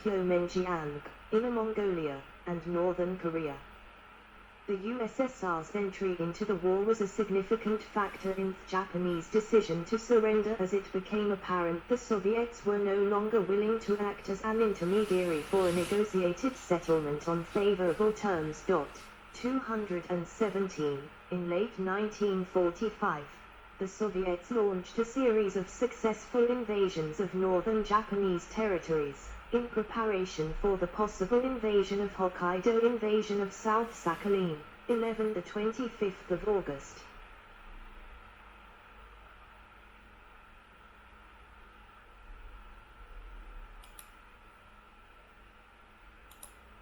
Pyongyang, Inner Mongolia, and northern Korea. The USSR's entry into the war was a significant factor in the Japanese decision to surrender, as it became apparent the Soviets were no longer willing to act as an intermediary for a negotiated settlement on favorable terms. 217. In late 1945, the Soviets launched a series of successful invasions of northern Japanese territories, in preparation for the possible invasion of Hokkaido, invasion of South Sakhalin, 11 to 25th of August.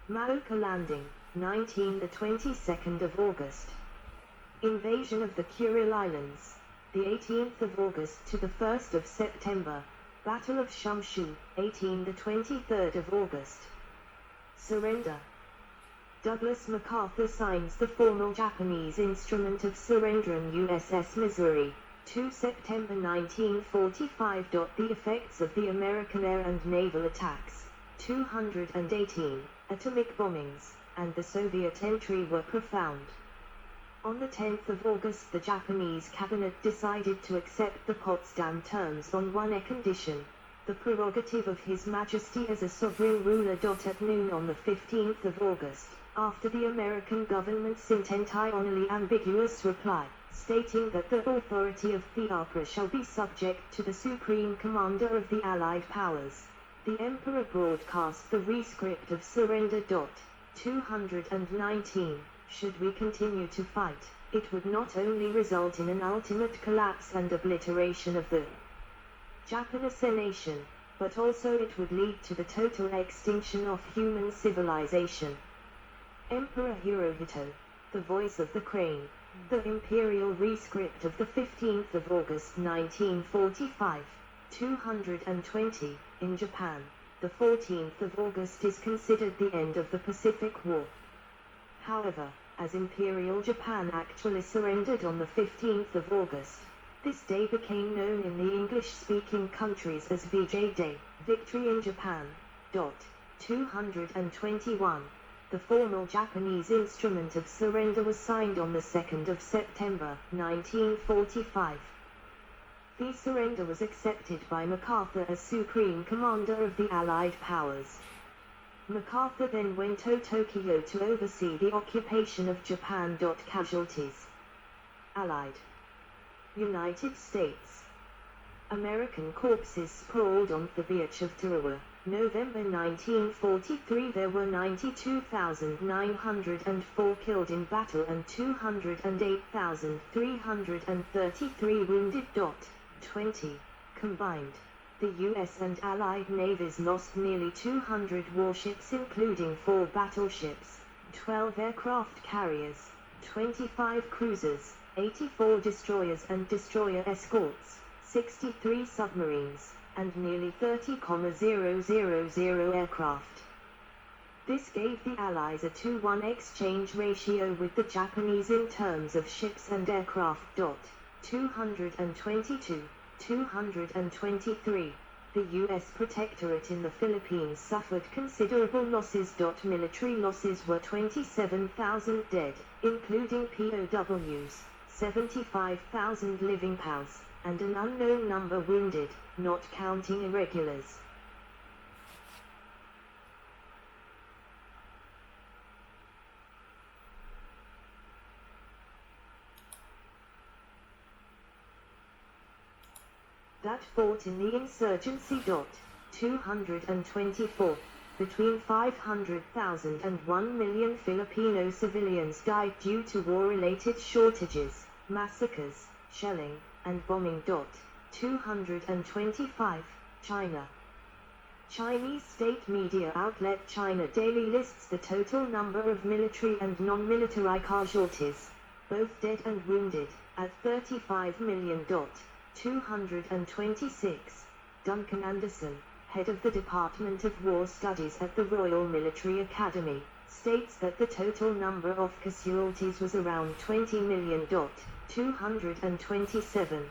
Maoka Landing, 19 to 22nd of August. Invasion of the Kuril Islands, the 18th of August to the 1st of September. Battle of Shumshu, 18 to 23rd of August. Surrender. Douglas MacArthur signs the formal Japanese instrument of surrender on USS Missouri, 2 September 1945. The effects of the American air and naval attacks, 218, atomic bombings, and the Soviet entry were profound. On the 10th of August, the Japanese cabinet decided to accept the Potsdam terms on one condition: the prerogative of His Majesty as a sovereign ruler. At noon on the 15th of August, after the American government sent entirely ambiguous reply, stating that the authority of the Emperor shall be subject to the supreme commander of the Allied powers, the Emperor broadcast the rescript of surrender. 219. Should we continue to fight, it would not only result in an ultimate collapse and obliteration of the Japanese nation, but also it would lead to the total extinction of human civilization. Emperor Hirohito, the voice of the crane, the imperial rescript of the 15th of August 1945, 220, in Japan, the 14th of August is considered the end of the Pacific War. However, as Imperial Japan actually surrendered on the 15th of August, this day became known in the English-speaking countries as VJ Day, Victory in Japan. 221. The formal Japanese instrument of surrender was signed on the 2nd of September, 1945. The surrender was accepted by MacArthur as Supreme Commander of the Allied powers. MacArthur then went to Tokyo to oversee the occupation of Japan. Casualties. Allied. United States. American corpses sprawled on the beach of Tarawa. November 1943. There were 92,904 killed in battle and 208,333 wounded. 20. Combined. The U.S. and Allied navies lost nearly 200 warships, including 4 battleships, 12 aircraft carriers, 25 cruisers, 84 destroyers and destroyer escorts, 63 submarines, and nearly 30,000 aircraft. This gave the Allies a 2-1 exchange ratio with the Japanese in terms of ships and aircraft. 222. 223. The U.S. Protectorate in the Philippines suffered considerable losses. Military losses were 27,000 dead, including POWs, 75,000 living POWs, and an unknown number wounded, not counting irregulars. That fought in the insurgency. 224. Between 500,000 and 1 million Filipino civilians died due to war-related shortages, massacres, shelling, and bombing. 225. China. Chinese state media outlet China Daily lists the total number of military and non-military casualties, both dead and wounded, at 35 million. 226. Duncan Anderson, head of the Department of War Studies at the Royal Military Academy, states that the total number of casualties was around 20 million. 227.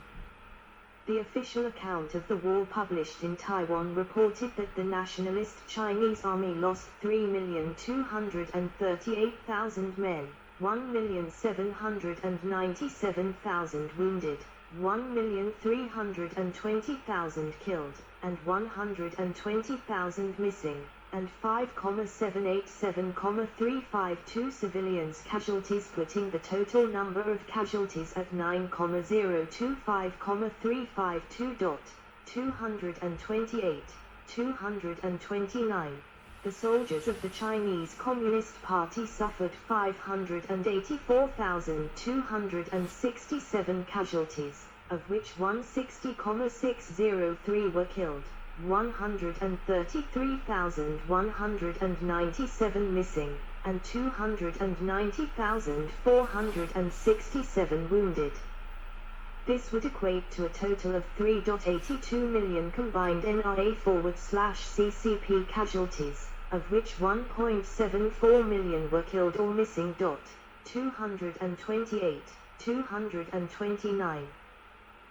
The official account of the war published in Taiwan reported that the nationalist Chinese army lost 3,238,000 men, 1,797,000 wounded, 1,320,000 killed, and 120,000 missing, and 5,787,352 civilians casualties, putting the total number of casualties at 9,025,352. 228, 229. The soldiers of the Chinese Communist Party suffered 584,267 casualties, of which 160,603 were killed, 133,197 missing, and 290,467 wounded. This would equate to a total of 3.82 million combined NRA/CCP casualties, of which 1.74 million were killed or missing. 228, 229.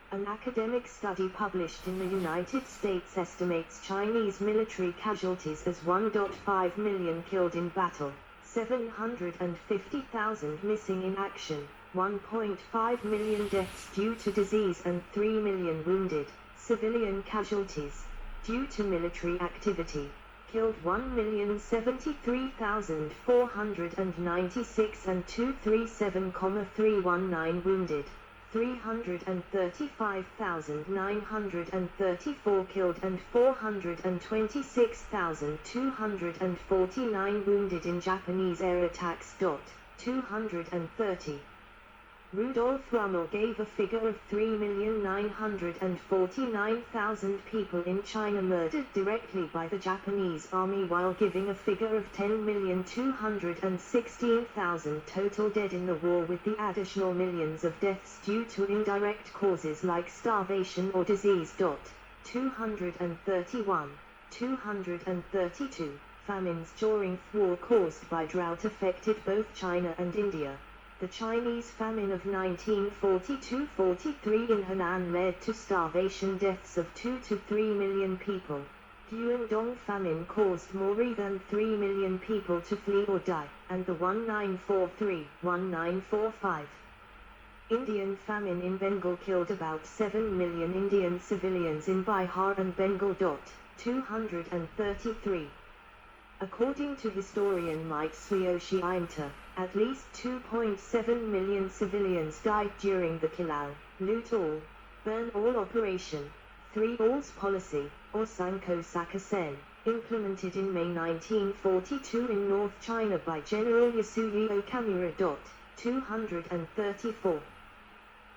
An academic study published in the United States estimates Chinese military casualties as 1.5 million killed in battle, 750,000 missing in action, 1.5 million deaths due to disease and 3 million wounded. Civilian casualties due to military activity killed 1,073,496 and 237,319 wounded, 335,934 killed and 426,249 wounded in Japanese air attacks. 230. Rudolf Rummel gave a figure of 3,949,000 people in China murdered directly by the Japanese army, while giving a figure of 10,216,000 total dead in the war, with the additional millions of deaths due to indirect causes like starvation or disease. 231, 232. Famines during war caused by drought affected both China and India. The Chinese famine of 1942-43 in Henan led to starvation deaths of 2 to 3 million people. Guangdong famine caused more than 3 million people to flee or die, and the 1943-1945 Indian famine in Bengal killed about 7 million Indian civilians in Bihar and Bengal. 233. According to historian Mike Tsuyoshi Imta, at least 2.7 million civilians died during the kill all, loot all, burn all operation, 3 alls policy, or Sanko Sakasen, implemented in May 1942 in North China by General Yasuhiro Kamura. 234.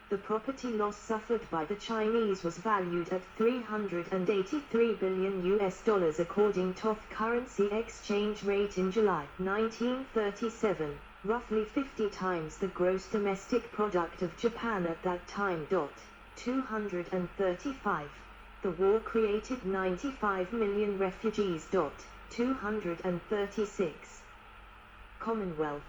The property loss suffered by the Chinese was valued at $383 billion according to currency exchange rate in July 1937, roughly 50 times the gross domestic product of Japan at that time. 235. The war created 95 million refugees. 236. Commonwealth.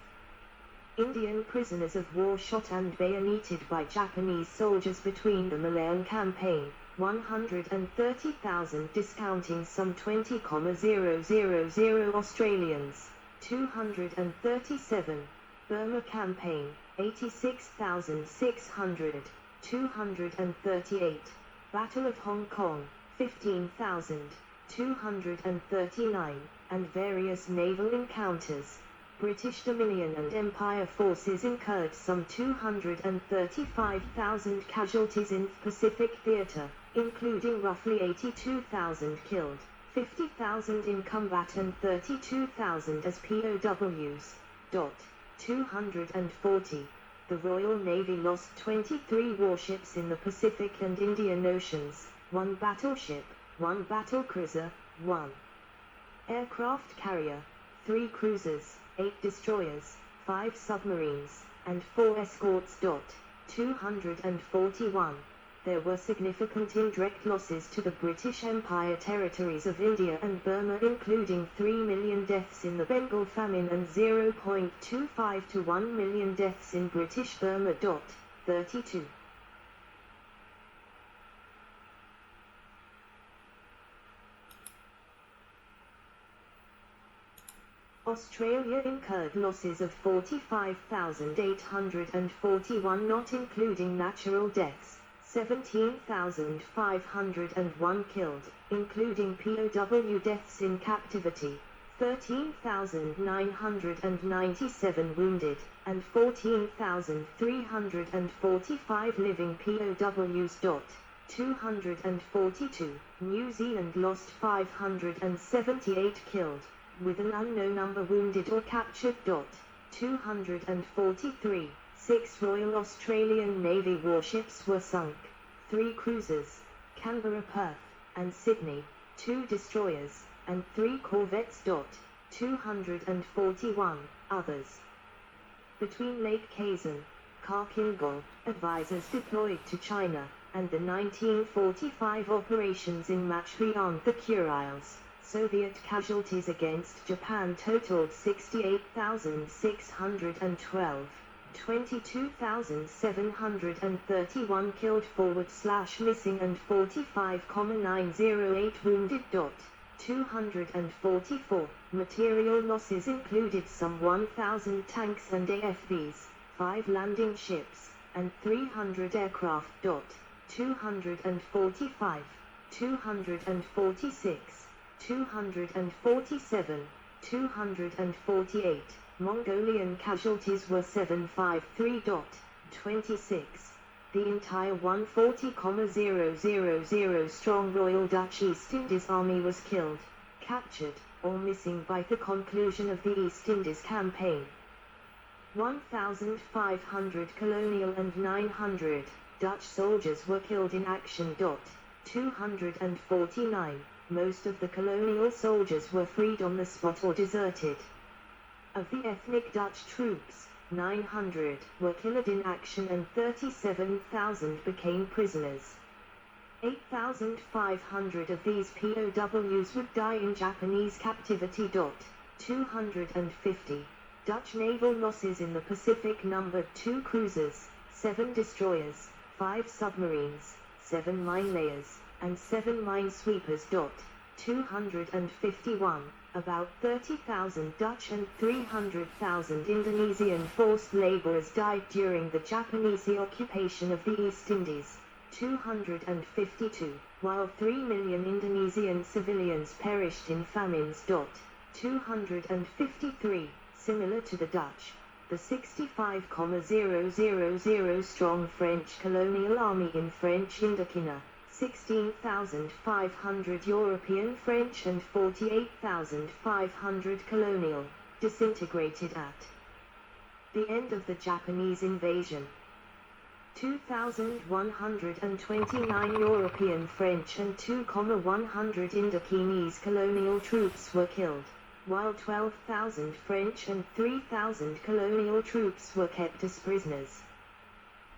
Indian prisoners of war shot and bayoneted by Japanese soldiers between the Malayan campaign, 130,000 discounting some 20,000 Australians. 237. Burma campaign, 86,600. 238. Battle of Hong Kong, 15,000. 239. And various naval encounters. British Dominion and Empire forces incurred some 235,000 casualties in the Pacific Theater, including roughly 82,000 killed, 50,000 in combat and 32,000 as POWs. 240. The Royal Navy lost 23 warships in the Pacific and Indian Oceans, 1 battleship, 1 battlecruiser, 1 aircraft carrier, 3 cruisers, 8 destroyers, 5 submarines, and 4 escorts. 241. There were significant indirect losses to the British Empire territories of India and Burma, including 3 million deaths in the Bengal famine and 0.25 to 1 million deaths in British Burma. 32. Australia incurred losses of 45,841 not including natural deaths, 17,501 killed, including POW deaths in captivity, 13,997 wounded, and 14,345 living POWs. 242. New Zealand lost 578 killed, with an unknown number wounded or captured. 243. 6 Royal Australian Navy warships were sunk, 3 cruisers, Canberra, Perth, and Sydney, 2 destroyers, and 3 corvettes. 241. Others. Between Lake Kazan, Karkingol, advisors deployed to China, and the 1945 operations in Machian, the Kuriles, Soviet casualties against Japan totaled 68,612, 22,731 killed /missing and 45,908 wounded. 244. Material losses included some 1,000 tanks and AFVs, 5 landing ships, and 300 aircraft. 245, 246, 247, 248. Mongolian casualties were 753. 26. The entire 140,000 strong Royal Dutch East Indies Army was killed, captured, or missing by the conclusion of the East Indies Campaign. 1,500 colonial and 900 Dutch soldiers were killed in action. 249. Most of the colonial soldiers were freed on the spot or deserted. Of the ethnic Dutch troops, 900 were killed in action and 37,000 became prisoners. 8,500 of these POWs would die in Japanese captivity. 250. Dutch naval losses in the Pacific numbered 2 cruisers, 7 destroyers, 5 submarines, 7 mine layers, and 7 minesweepers. 251. About 30,000 Dutch and 300,000 Indonesian forced laborers died during the Japanese occupation of the East Indies. 252. While 3 million Indonesian civilians perished in famines. 253. Similar to the Dutch, the 65,000 strong French colonial army in French Indochina, 16,500 European French and 48,500 colonial, disintegrated at the end of the Japanese invasion. 2,129 European French and 2,100 Indochinese colonial troops were killed, while 12,000 French and 3,000 colonial troops were kept as prisoners.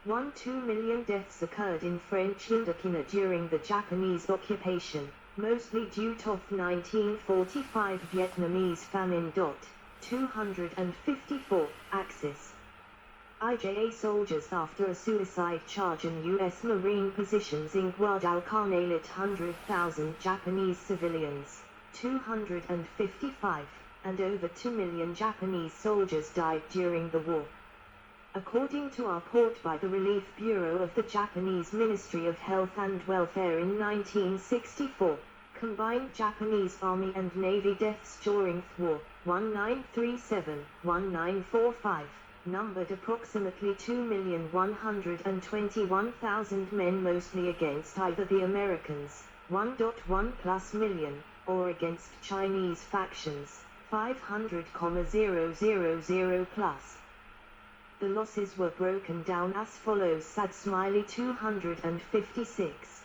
2 million deaths occurred in French Indochina during the Japanese occupation, mostly due to 1945 Vietnamese famine. 254. Axis. IJA soldiers after a suicide charge in U.S. Marine positions in Guadalcanal lit 100,000 Japanese civilians. 255, and over 2 million Japanese soldiers died during the war. According to a report by the Relief Bureau of the Japanese Ministry of Health and Welfare in 1964, combined Japanese Army and Navy deaths during the war, 1937-1945, numbered approximately 2,121,000 men, mostly against either the Americans, 1.1+ million, or against Chinese factions, 500,000+. The losses were broken down as follows: Sad Smiley 256.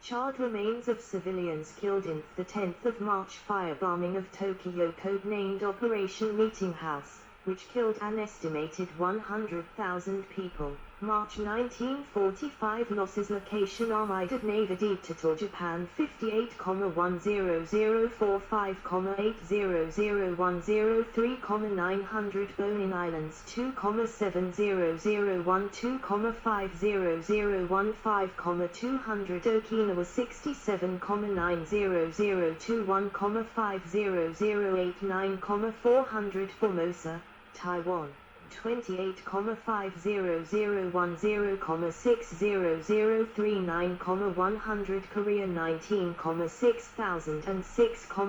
Charred remains of civilians killed in the 10th of March firebombing of Tokyo, codenamed Operation Meeting House, which killed an estimated 100,000 people. March 1945 losses location Armida Navy Dictator Japan 58,10045,800103900 Bonin Islands 2,7001,2,50015,200 Okinawa 67,90021,50089,400 Formosa, Taiwan 28,5001,0,60039,100 Korea 19,6006